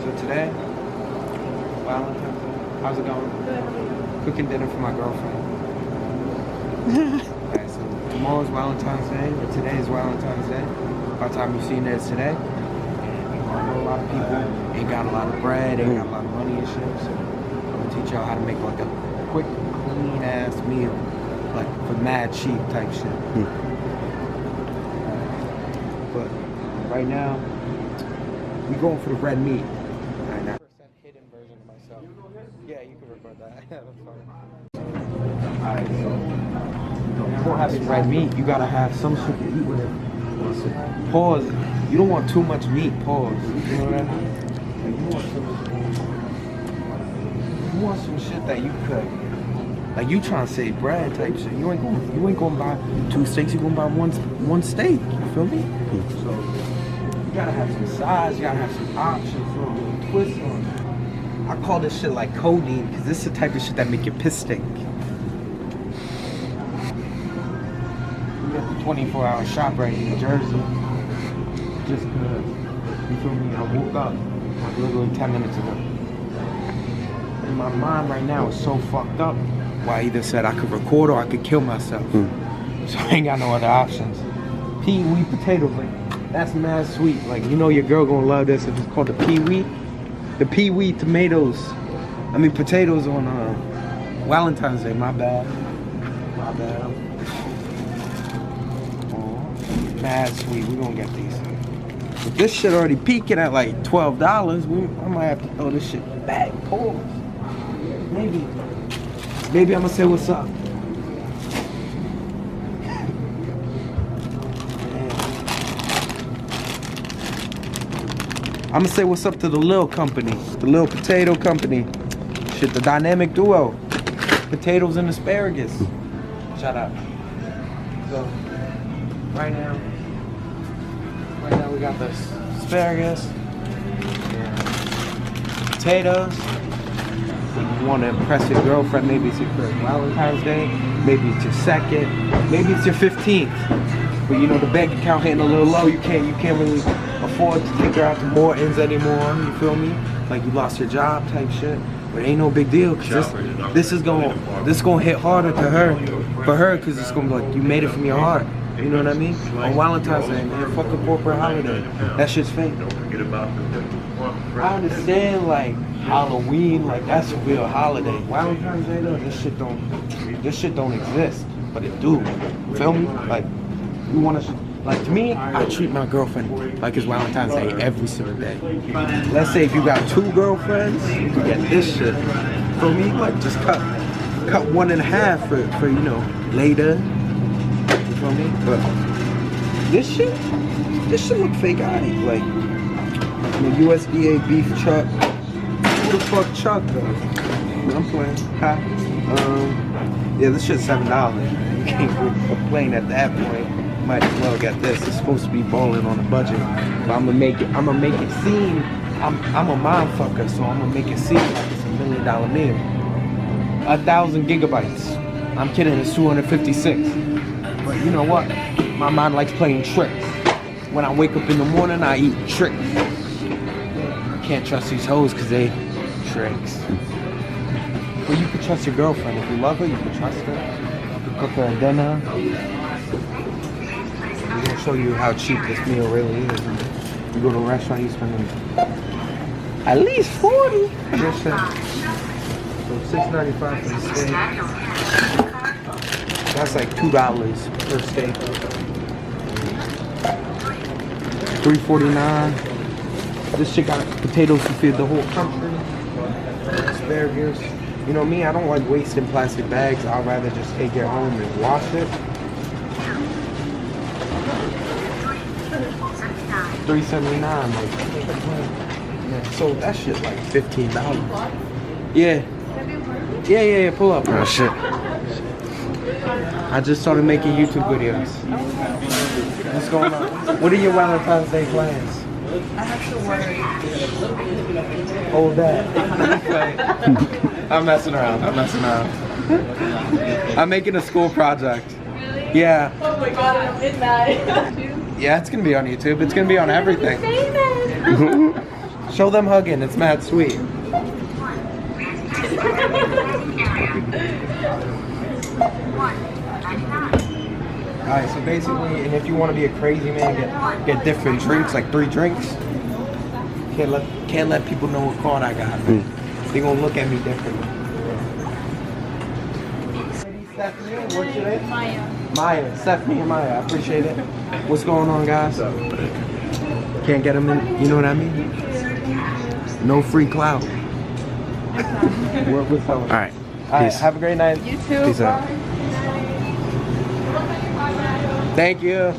So today, Valentine's Day. How's it going? Good. Cooking dinner for my girlfriend. Alright, so tomorrow's Valentine's Day, but today is Valentine's Day. By the time you've seen this today, I know a lot of people ain't got a lot of bread, ain't got a lot of money and shit. So I'm gonna teach y'all how to make like a quick, clean ass meal, like for mad cheap type shit. But right now, we going for the red meat. Right now. Hidden version of myself. Yeah, you can record that. That's fine. Alright, so you're gonna have some red meat. You gotta have some shit to eat with it. Pause. You don't want too much meat. Pause. You know what I mean? Like, you want some shit that you could. Like you trying to save bread type shit. You ain't gonna buy 2 steaks. You gonna buy one steak. You feel me? So you gotta have some size. You gotta have some options. Throw a little twist on it. I call this shit like codeine because this is the type of shit that make your piss stink. We at the 24-hour shop right here in Jersey. Just cause, you feel me? I woke up like literally 10 minutes ago. And my mind right now is so fucked up. Why I either said I could record or I could kill myself. So I ain't got no other options. Pea-wee potatoes, like that's mad sweet. Like you know your girl gonna love this if it's called the pea-wee. The pea-wee tomatoes, potatoes on Valentine's Day, my bad. My bad. Oh, mad sweet, we gonna get these. But this shit already peaking at like $12, I might have to throw this shit back. Pause. Maybe I'm gonna say what's up. I'm gonna say what's up to the Lil Company, the Lil Potato Company. Shit, the dynamic duo. Potatoes and asparagus. Shout out. So, right now we got the asparagus, potatoes. If you want to impress your girlfriend, maybe it's your first Valentine's Day, maybe it's your second, maybe it's your 15th. But you know the bank account hitting a little low, you can't really afford to take her out to Morton's anymore, you feel me? Like you lost your job type shit. But it ain't no big deal, cause this is gonna hit harder to her, for her, cause it's gonna be like you made it from your heart. You know what I mean? On Valentine's Day, man, fuck a corporate holiday. That shit's fake. I understand like Halloween, like that's a real holiday. Valentine's Day though, this shit don't exist, but it do. Feel me? Like you wanna. Like to me, I treat my girlfriend like it's Valentine's Day every single day. Let's say if you got 2 girlfriends, you can get this shit. For me, like just cut 1 in half for you know later. You feel me? But this shit look fake eyed. Like the USDA beef chuck. Who the fuck Chuck though? I'm playing. Huh? Yeah, this shit's $7. You can't complain at that point. Might as well get this. It's supposed to be balling on a budget, but I'm gonna make it seem. I'm a mind fucker, so I'm gonna make it seem like it's $1 million meal. 1,000 gigabytes. I'm kidding. It's 256. But you know what? My mind likes playing tricks. When I wake up in the morning, I eat tricks. Can't trust these hoes because they tricks. But you can trust your girlfriend. If you love her, you can trust her. You can cook her a dinner. We're gonna show you how cheap this meal really is. You go to a restaurant, you spend at least 40. This shit. So $6.95 for the steak. That's like $2 per steak. $3.49. This shit got potatoes to feed the whole country. Asparagus. You know me, I don't like wasting plastic bags. I'd rather just take it home and wash it. $3.79. Like, so that shit like $15. Yeah. Yeah. Pull up. Oh shit. I just started making YouTube videos. What's going on? What are your Valentine's Day plans? I have to worry. Hold that. I'm messing around. I'm making a school project. Really? Yeah. Oh my god, I'm midnight. Yeah, it's gonna be on YouTube. It's gonna be on everything. Show them hugging. It's mad sweet. Alright, so basically, and if you want to be a crazy man, get different drinks, like 3 drinks. Can't let people know what card I got. They gonna look at me differently. Stephanie, what's your name? Maya. Stephanie and Maya. I appreciate it. What's going on, guys? Can't get them in. You know what I mean? No free clout. We're selling. All right. Alright, have a great night. You too. Peace out. Thank you.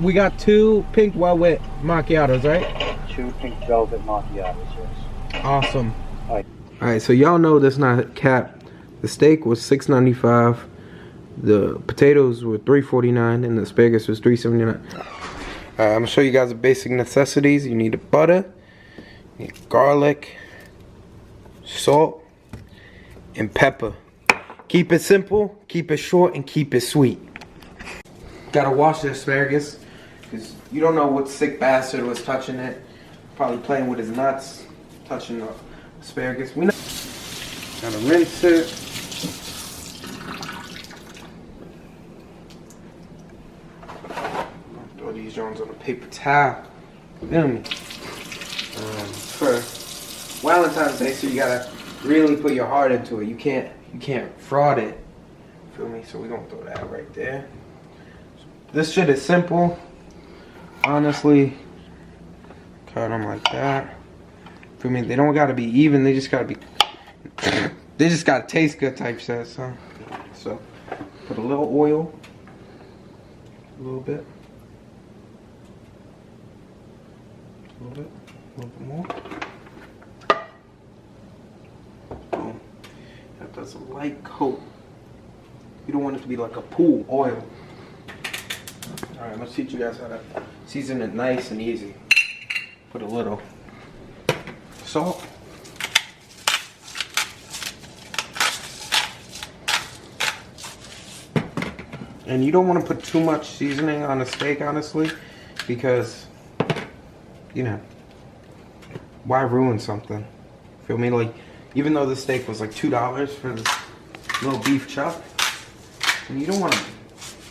We got 2 pink velvet macchiatos, right? 2 pink velvet macchiatos, yes. Awesome. Alright. Alright, so y'all know that's not cap. The steak was $6.95. The potatoes were $3.49 and the asparagus was $3.79. I'm gonna show you guys the basic necessities. You need a butter, you need garlic, salt, and pepper. Keep it simple, keep it short, and keep it sweet. Gotta wash the asparagus, because you don't know what sick bastard was touching it. Probably playing with his nuts, touching the asparagus. We know. Gotta rinse it. Throw these joints on a paper towel. Feel me? For Valentine's Day, so you gotta really put your heart into it. You can't fraud it. Feel me? So we're gonna throw that right there. This shit is simple. Honestly, cut them like that. Feel me? They don't gotta be even. They just gotta be. They just gotta taste good type shit. So put a little oil. A little bit. A little bit more. Boom. That does a light coat. You don't want it to be like a pool oil. Alright, I'm gonna teach you guys how to season it nice and easy. Put a little salt. And you don't want to put too much seasoning on a steak, honestly, because, you know, why ruin something? Feel me? Like, even though the steak was like $2 for this little beef chop, and you don't want to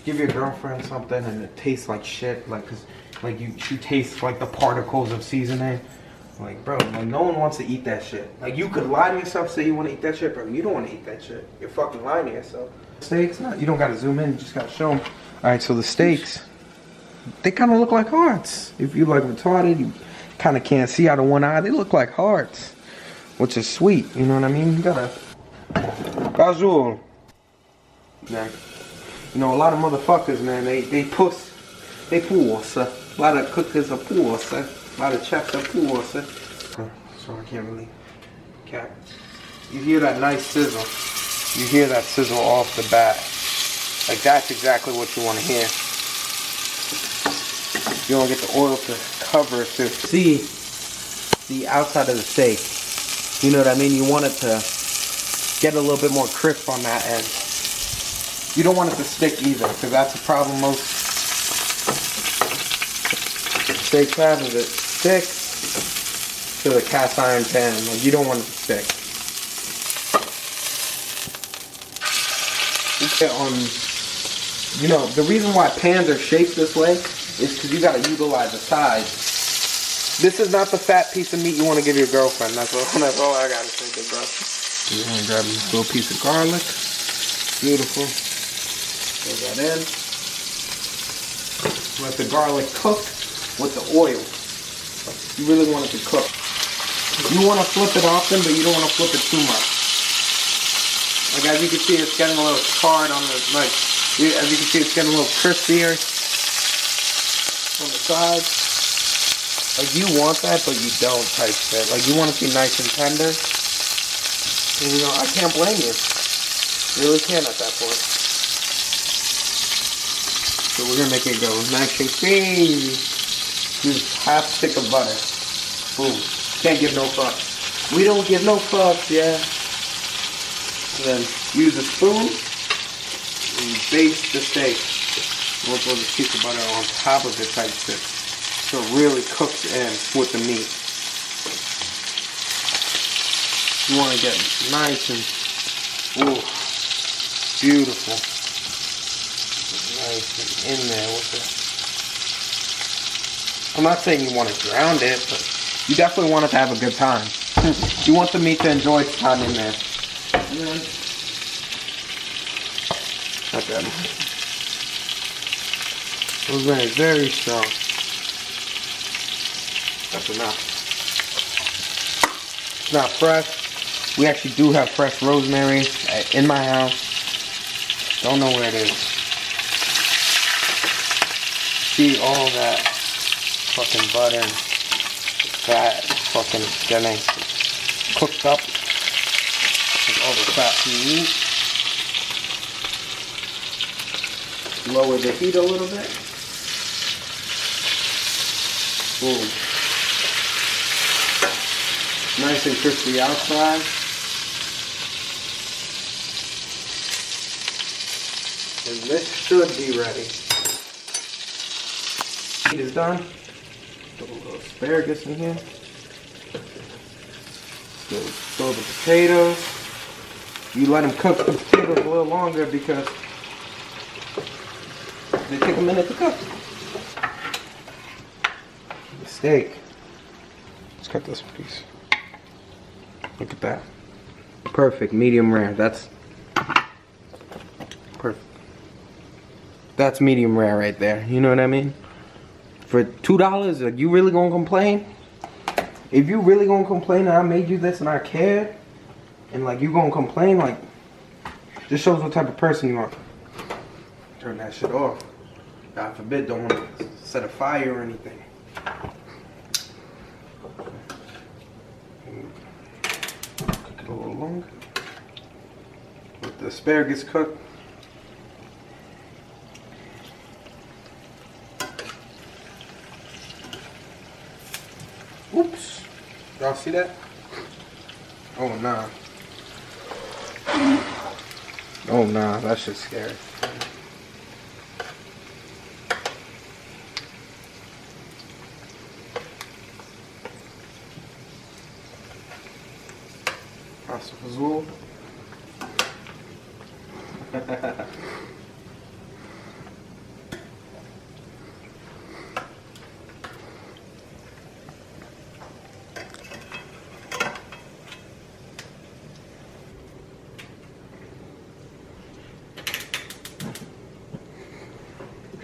give your girlfriend something and it tastes like shit, like, cause like she tastes like the particles of seasoning. Like, bro, like no one wants to eat that shit. Like, you could lie to yourself, say you want to eat that shit, bro. You don't want to eat that shit. You're fucking lying to yourself. Steaks, you don't gotta zoom in, you just gotta show them. Alright, so the steaks, they kind of look like hearts. If you like retarded, you kind of can't see out of one eye, they look like hearts, which is sweet, you know what I mean? You gotta, casual. Man, you know, a lot of motherfuckers, man, they puss. A lot of cookers are puss. A lot of chefs are puss. So I can't really cap. You hear that nice sizzle. You hear that sizzle off the bat. Like, that's exactly what you want to hear. You don't get the oil to cover it to see the outside of the steak. You know what I mean? You want it to get a little bit more crisp on that end. You don't want it to stick either, because that's a problem most steaks have, is it sticks to the cast iron pan. Like, you don't want it to stick. You know, the reason why pans are shaped this way is because you gotta utilize the sides. This is not the fat piece of meat you want to give your girlfriend. That's all I gotta say, big bro. You're gonna grab a little piece of garlic. Beautiful. Throw that in. Let the garlic cook with the oil. You really want it to cook. You want to flip it often, but you don't want to flip it too much. Like, as you can see, it's getting a little charred on the, like, as you can see, it's getting a little crispier on the sides. Like, you want that, but you don't type shit. Like, you want it to be nice and tender. And, you know, I can't blame you. You really can't at that point. So we're gonna make it go nice and creamy. Use half stick of butter. Boom. Can't give no fucks. We don't give no fucks, yeah. And then use a spoon and baste the steak. We'll throw this piece of butter on top of it type shit. So it really cooks in with the meat. You want to get nice and ooh, beautiful. Nice and in there with it. I'm not saying you want to drown it, but you definitely want it to have a good time. You want the meat to enjoy its time in there. And then, not that much. Rosemary is very strong. That's enough. It's not fresh. We actually do have fresh rosemary in my house. Don't know where it is. See all that fucking butter and fat fucking getting cooked up with all the fat from the meat. Lower the heat a little bit. Boom. Nice and crispy outside. And this should be ready. Meat is done. Put a little asparagus in here. Throw the potatoes. You let them cook the potatoes a little longer because they take a minute to cook. The steak. Let's cut this piece. Look at that. Perfect, medium rare. That's perfect. That's medium rare right there. You know what I mean? For $2, like, you really gonna complain? If you really gonna complain that I made you this and I cared, and like you gonna complain, like, just shows what type of person you are. Turn that shit off. God forbid, don't want to set a fire or anything. Cook it a little longer. Let the asparagus cook. Oops. Y'all see that? Oh nah. Oh nah, that shit's scary. Pasta fazool.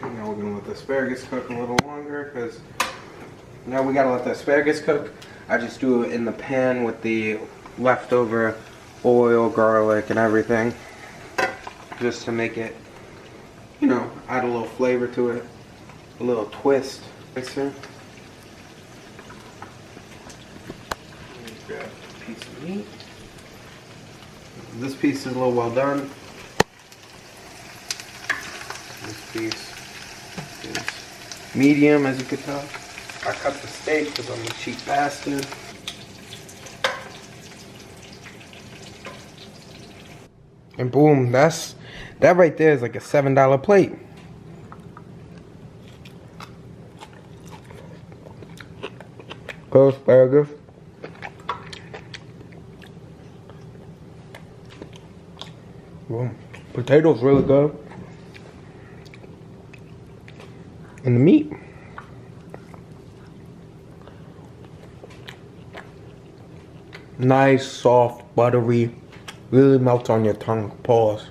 Now we're gonna let the asparagus cook a little longer because now we gotta let the asparagus cook. I just do it in the pan with the leftover oil, garlic, and everything, just to make it, you know, add a little flavor to it, a little twist. Mixer. Grab a piece of meat. This piece is a little well done. This piece is medium, as you can tell. I cut the steak because I'm a cheap bastard. And boom, that right there is like a $7 plate. Good asparagus. Boom. Potatoes really good. And the meat. Nice, soft, buttery. Really melts on your tongue. Pause.